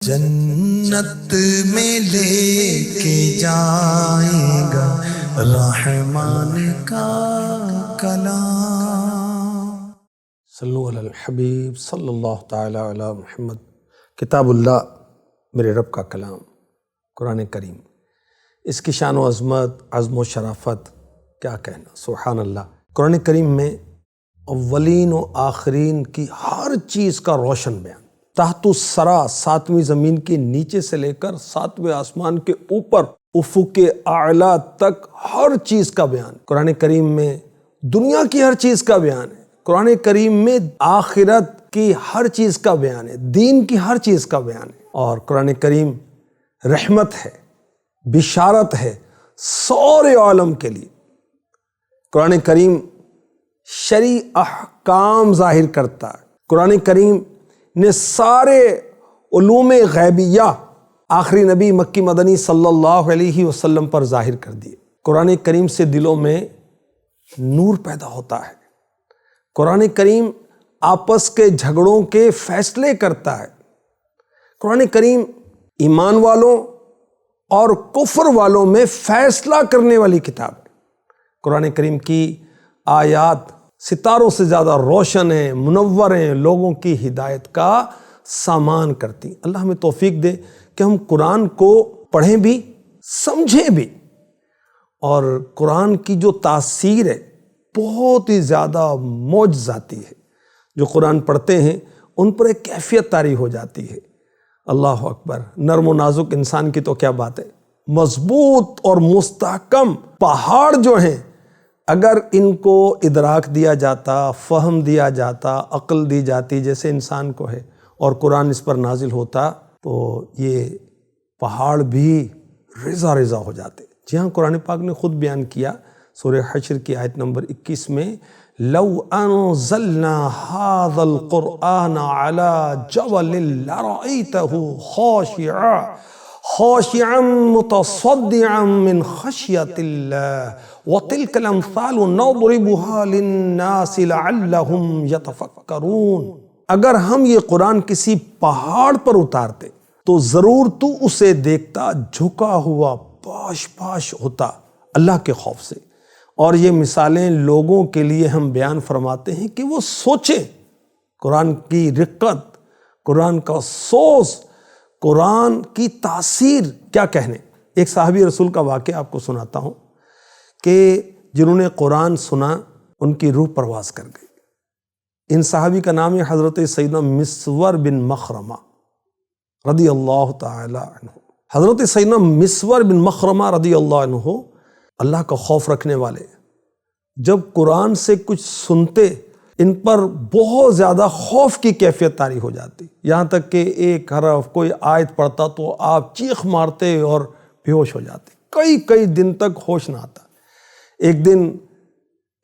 جنت میں لے کے جائے گا رحمان کا کلام۔ صلو علی الحبیب صلی اللہ تعالی علی محمد۔ کتاب اللہ میرے رب کا کلام، قرآن کریم، اس کی شان و عظمت، عظم و شرافت کیا کہنا، سبحان اللہ۔ قرآن کریم میں اولین و آخرین کی ہر چیز کا روشن بیان، تحت الثری، ساتویں زمین کے نیچے سے لے کر ساتویں آسمان کے اوپر افق اعلیٰ تک ہر چیز کا بیان۔ قرآن کریم میں دنیا کی ہر چیز کا بیان ہے، قرآن کریم میں آخرت کی ہر چیز کا بیان ہے، دین کی ہر چیز کا بیان ہے، اور قرآن کریم رحمت ہے، بشارت ہے سارے عالم کے لیے۔ قرآن کریم شرعی احکام ظاہر کرتا ہے۔ قرآن کریم نے سارے علوم غیبیہ آخری نبی مکی مدنی صلی اللہ علیہ وسلم پر ظاہر کر دیے۔ قرآن کریم سے دلوں میں نور پیدا ہوتا ہے۔ قرآن کریم آپس کے جھگڑوں کے فیصلے کرتا ہے۔ قرآن کریم ایمان والوں اور کفر والوں میں فیصلہ کرنے والی کتاب ہے۔ قرآن کریم کی آیات ستاروں سے زیادہ روشن ہیں، منور ہیں، لوگوں کی ہدایت کا سامان کرتی۔ اللہ ہمیں توفیق دے کہ ہم قرآن کو پڑھیں بھی، سمجھیں بھی، اور قرآن کی جو تاثیر ہے بہت ہی زیادہ معجزاتی ہے۔ جو قرآن پڑھتے ہیں ان پر ایک کیفیت طاری ہو جاتی ہے۔ اللہ اکبر۔ نرم و نازک انسان کی تو کیا بات ہے، مضبوط اور مستحکم پہاڑ جو ہیں، اگر ان کو ادراک دیا جاتا، فہم دیا جاتا، عقل دی جاتی جیسے انسان کو ہے، اور قرآن اس پر نازل ہوتا تو یہ پہاڑ بھی ریزہ ریزہ ہو جاتے۔ جی ہاں، قرآن پاک نے خود بیان کیا سورہ حشر کی آیت نمبر 21 میں، لو انزلنا هذا القرآن على جبل لرأيته خاشعا متصدعا من خشية الله وتلك الأمثال نضربها للناس لعلهم يتفكرون۔ اگر ہم یہ قرآن کسی پہاڑ پر اتارتے تو ضرور تو اسے دیکھتا جھکا ہوا پاش پاش ہوتا اللہ کے خوف سے۔ اور یہ مثالیں لوگوں کے لیے ہم بیان فرماتے ہیں کہ وہ سوچیں۔ قرآن کی رقت، قرآن کا سوز، قرآن کی تاثیر کیا کہنے۔ ایک صحابی رسول کا واقعہ آپ کو سناتا ہوں کہ جنہوں نے قرآن سنا ان کی روح پرواز کر گئی۔ ان صحابی کا نام ہے حضرت سیدنا مسور بن مخرمہ رضی اللہ تعالی عنہ۔ حضرت سیدنا مسور بن مخرمہ رضی اللہ عنہ اللہ کا خوف رکھنے والے، جب قرآن سے کچھ سنتے ان پر بہت زیادہ خوف کی کیفیت طاری ہو جاتی، یہاں تک کہ ایک حرف کوئی آیت پڑھتا تو آپ چیخ مارتے اور بے ہوش ہو جاتے، کئی دن تک ہوش نہ آتا۔ ایک دن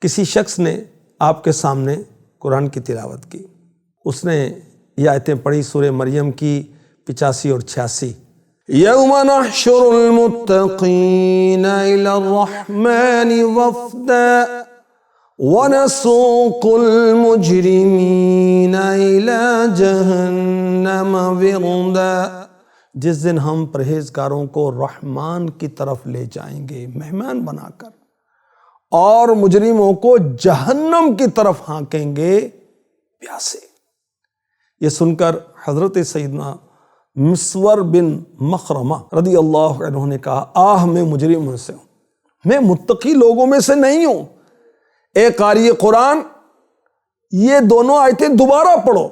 کسی شخص نے آپ کے سامنے قرآن کی تلاوت کی، اس نے یہ آیتیں پڑھی سورہ مریم کی 85 اور 86۔ یوم نحشر المتقین الی الرحمن وفدا ونسوق المجرمین الی جہنم وردا۔ جس دن ہم پرہیزگاروں کو رحمان کی طرف لے جائیں گے مہمان بنا کر، اور مجرموں کو جہنم کی طرف ہانکیں گے پیاسے۔ یہ سن کر حضرت سیدنا مسور بن مخرمہ رضی اللہ عنہ نے کہا، آہ میں مجرموں سے ہوں، میں متقی لوگوں میں سے نہیں ہوں۔ اے قاری قرآن، یہ دونوں آیتیں دوبارہ پڑھو۔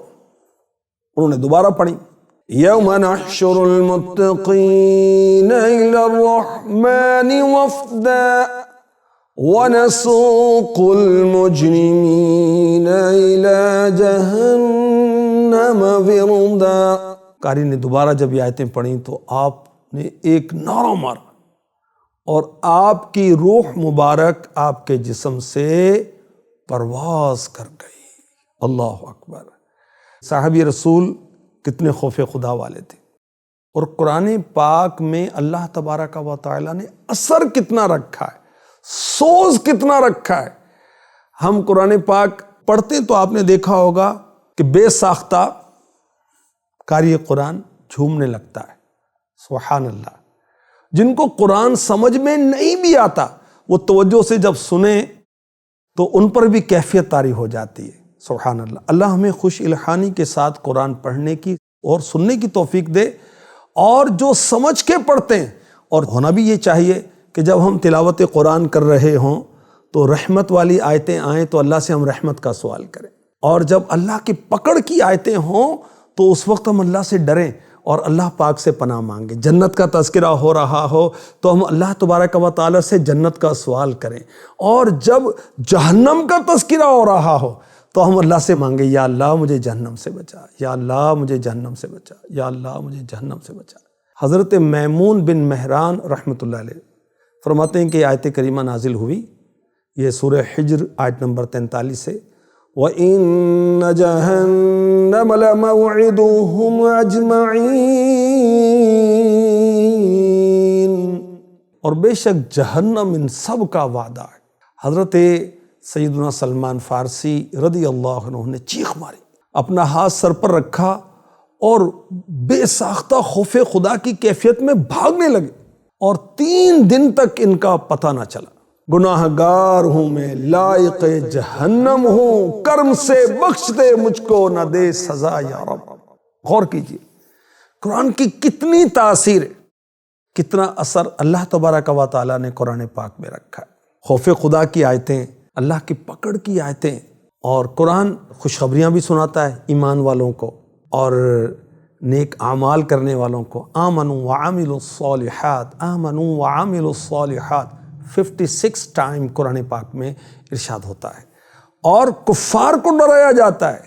انہوں نے دوبارہ پڑھی، یوم نحشر المتقین الی الرحمن وفدا وَنَسُوقُ الْمُجْرِمِينَ إِلَى جَهَنَّمَ وِرْدًا۔ قاری نے دوبارہ جب یہ آیتیں پڑھیں تو آپ نے ایک نعرہ مارا اور آپ کی روح مبارک آپ کے جسم سے پرواز کر گئی۔ اللہ اکبر۔ صحابی رسول کتنے خوف خدا والے تھے، اور قرآن پاک میں اللہ تبارک و تعالیٰ نے اثر کتنا رکھا ہے، سوز کتنا رکھا ہے۔ ہم قرآن پاک پڑھتے تو آپ نے دیکھا ہوگا کہ بے ساختہ قاری قرآن جھومنے لگتا ہے۔ سبحان اللہ۔ جن کو قرآن سمجھ میں نہیں بھی آتا وہ توجہ سے جب سنیں تو ان پر بھی کیفیت طاری ہو جاتی ہے۔ سبحان اللہ۔ اللہ ہمیں خوش الحانی کے ساتھ قرآن پڑھنے کی اور سننے کی توفیق دے، اور جو سمجھ کے پڑھتے ہیں، اور ہونا بھی یہ چاہیے کہ جب ہم تلاوت قرآن کر رہے ہوں تو رحمت والی آیتیں آئیں تو اللہ سے ہم رحمت کا سوال کریں، اور جب اللہ کی پکڑ کی آیتیں ہوں تو اس وقت ہم اللہ سے ڈریں اور اللہ پاک سے پناہ مانگیں۔ جنت کا تذکرہ ہو رہا ہو تو ہم اللہ تبارک و تعالی سے جنت کا سوال کریں، اور جب جہنم کا تذکرہ ہو رہا ہو تو ہم اللہ سے مانگیں، یا اللہ مجھے جہنم سے بچا، یا اللہ مجھے جہنم سے بچا، یا اللہ مجھے جہنم سے بچا۔ حضرت میمون بن مہران رحمۃ اللہ علیہ فرماتے ہیں کہ آیت کریمہ نازل ہوئی، یہ سورہ حجر آیت نمبر 43 سے، وَإِنَّ جَهَنَّمَ لَمَوْعِدُهُمْ أَجْمَعِينَ، اور بے شک جہنم ان سب کا وعدہ ہے۔ حضرت سیدنا سلمان فارسی رضی اللہ عنہ نے چیخ ماری، اپنا ہاتھ سر پر رکھا اور بے ساختہ خوف خدا کی کیفیت میں بھاگنے لگے، اور 3 دن تک ان کا پتہ نہ چلا۔ گناہ گار ہوں میں، لائق جہنم ہوں، کرم سے بخش دے مجھ کو، نہ دے سزا یا رب۔ غور کیجئے قرآن کی کتنی تاثیر ہے، کتنا اثر اللہ تبارک و تعالیٰ نے قرآن پاک میں رکھا ہے۔ خوف خدا کی آیتیں، اللہ کی پکڑ کی آیتیں، اور قرآن خوشخبریاں بھی سناتا ہے ایمان والوں کو اور نیک اعمال کرنے والوں کو۔ آمنوا وعملوا الصالحات، آمنوا وعملوا الصالحات 56 ٹائم قرآن پاک میں ارشاد ہوتا ہے، اور کفار کو ڈرایا جاتا ہے،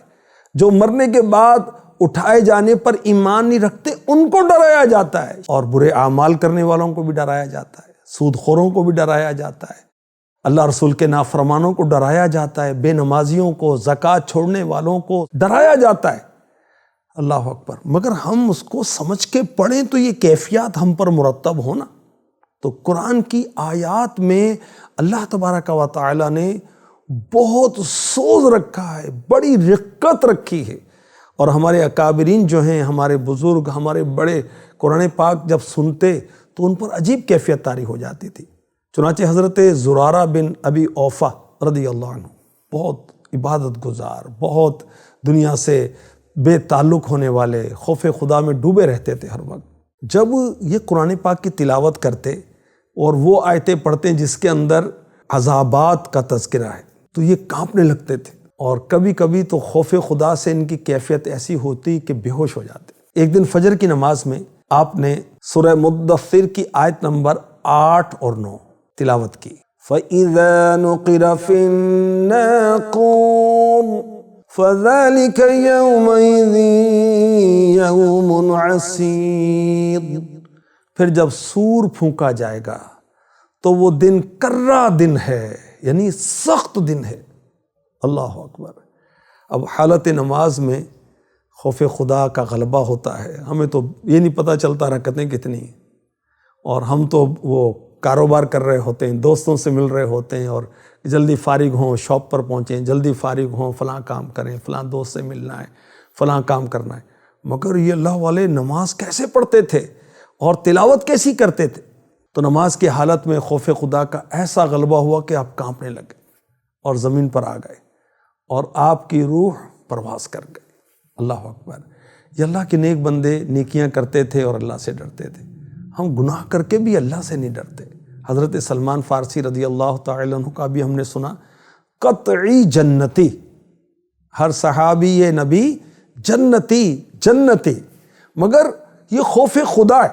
جو مرنے کے بعد اٹھائے جانے پر ایمان نہیں رکھتے ان کو ڈرایا جاتا ہے، اور برے اعمال کرنے والوں کو بھی ڈرایا جاتا ہے، سود خوروں کو بھی ڈرایا جاتا ہے، اللہ رسول کے نافرمانوں کو ڈرایا جاتا ہے، بے نمازیوں کو، زکوٰۃ چھوڑنے والوں کو ڈرایا جاتا ہے۔ اللہ اکبر۔ مگر ہم اس کو سمجھ کے پڑھیں تو یہ کیفیات ہم پر مرتب ہونا۔ تو قرآن کی آیات میں اللہ تبارک و تعالی نے بہت سوز رکھا ہے، بڑی رقت رکھی ہے، اور ہمارے اکابرین جو ہیں، ہمارے بزرگ، ہمارے بڑے قرآن پاک جب سنتے تو ان پر عجیب کیفیت طاری ہو جاتی تھی۔ چنانچہ حضرت زرارہ بن ابی اوفا رضی اللہ عنہ بہت عبادت گزار، بہت دنیا سے بے تعلق ہونے والے، خوف خدا میں ڈوبے رہتے تھے ہر وقت، جب یہ قرآن پاک کی تلاوت کرتے اور وہ آیتیں پڑھتے جس کے اندر عذابات کا تذکرہ ہے تو یہ کانپنے لگتے تھے، اور کبھی کبھی تو خوف خدا سے ان کی کیفیت ایسی ہوتی کہ بے ہوش ہو جاتے۔ ایک دن فجر کی نماز میں آپ نے سورہ مدثر کی آیت نمبر 8 اور 9 تلاوت کی۔ فَإِذَا نُقِرَ فِي النَّاقُورِ فَذَلِكَ يَوْمَئِذٍ يَوْمٌ عَسِيرٌ، پھر جب سور پھونکا جائے گا تو وہ دن کرا دن ہے، یعنی سخت دن ہے۔ اللہ اکبر۔ اب حالت نماز میں خوف خدا کا غلبہ ہوتا ہے، ہمیں تو یہ نہیں پتہ چلتا رکعتیں کتنی ہیں، اور ہم تو وہ کاروبار کر رہے ہوتے ہیں، دوستوں سے مل رہے ہوتے ہیں، اور جلدی فارغ ہوں، شاپ پر پہنچیں، جلدی فارغ ہوں، فلاں کام کریں، فلاں دوست سے ملنا ہے، فلاں کام کرنا ہے۔ مگر یہ اللہ والے نماز کیسے پڑھتے تھے اور تلاوت کیسی کرتے تھے؟ تو نماز کی حالت میں خوف خدا کا ایسا غلبہ ہوا کہ آپ کانپنے لگے اور زمین پر آ گئے، اور آپ کی روح پرواز کر گئی۔ اللہ اکبر۔ یہ اللہ کے نیک بندے نیکیاں کرتے تھے اور اللہ سے ڈرتے تھے، ہم گناہ کر کے بھی اللہ سے نہیں ڈرتے۔ حضرت سلمان فارسی رضی اللہ تعالی عنہ کا بھی ہم نے سنا، قطعی جنتی، ہر صحابی یہ نبی جنتی جنتی، مگر یہ خوف خدا ہے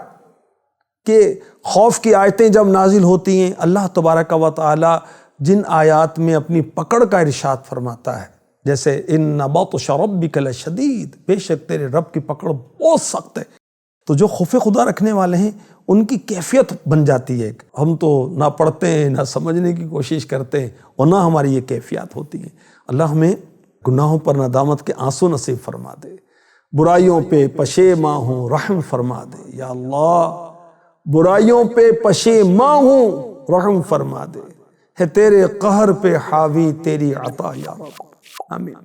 کہ خوف کی آیتیں جب نازل ہوتی ہیں، اللہ تبارک و تعالی جن آیات میں اپنی پکڑ کا ارشاد فرماتا ہے، جیسے ان بطش ربک لشدید، بے شک تیرے رب کی پکڑ بہت سخت ہے، تو جو خوف خدا رکھنے والے ہیں ان کی کیفیت بن جاتی ہے۔ ہم تو نہ پڑھتے ہیں، نہ سمجھنے کی کوشش کرتے ہیں، اور نہ ہماری یہ کیفیات ہوتی ہیں۔ اللہ ہمیں گناہوں پر ندامت کے آنسو نصیب فرما دے، برائیوں پہ پشیماں ہوں رحم فرما دے، یا اللہ برائیوں پہ پشیماں ہوں رحم فرما دے، ہے تیرے قہر پہ حاوی تیری عطا یا رب، آمین۔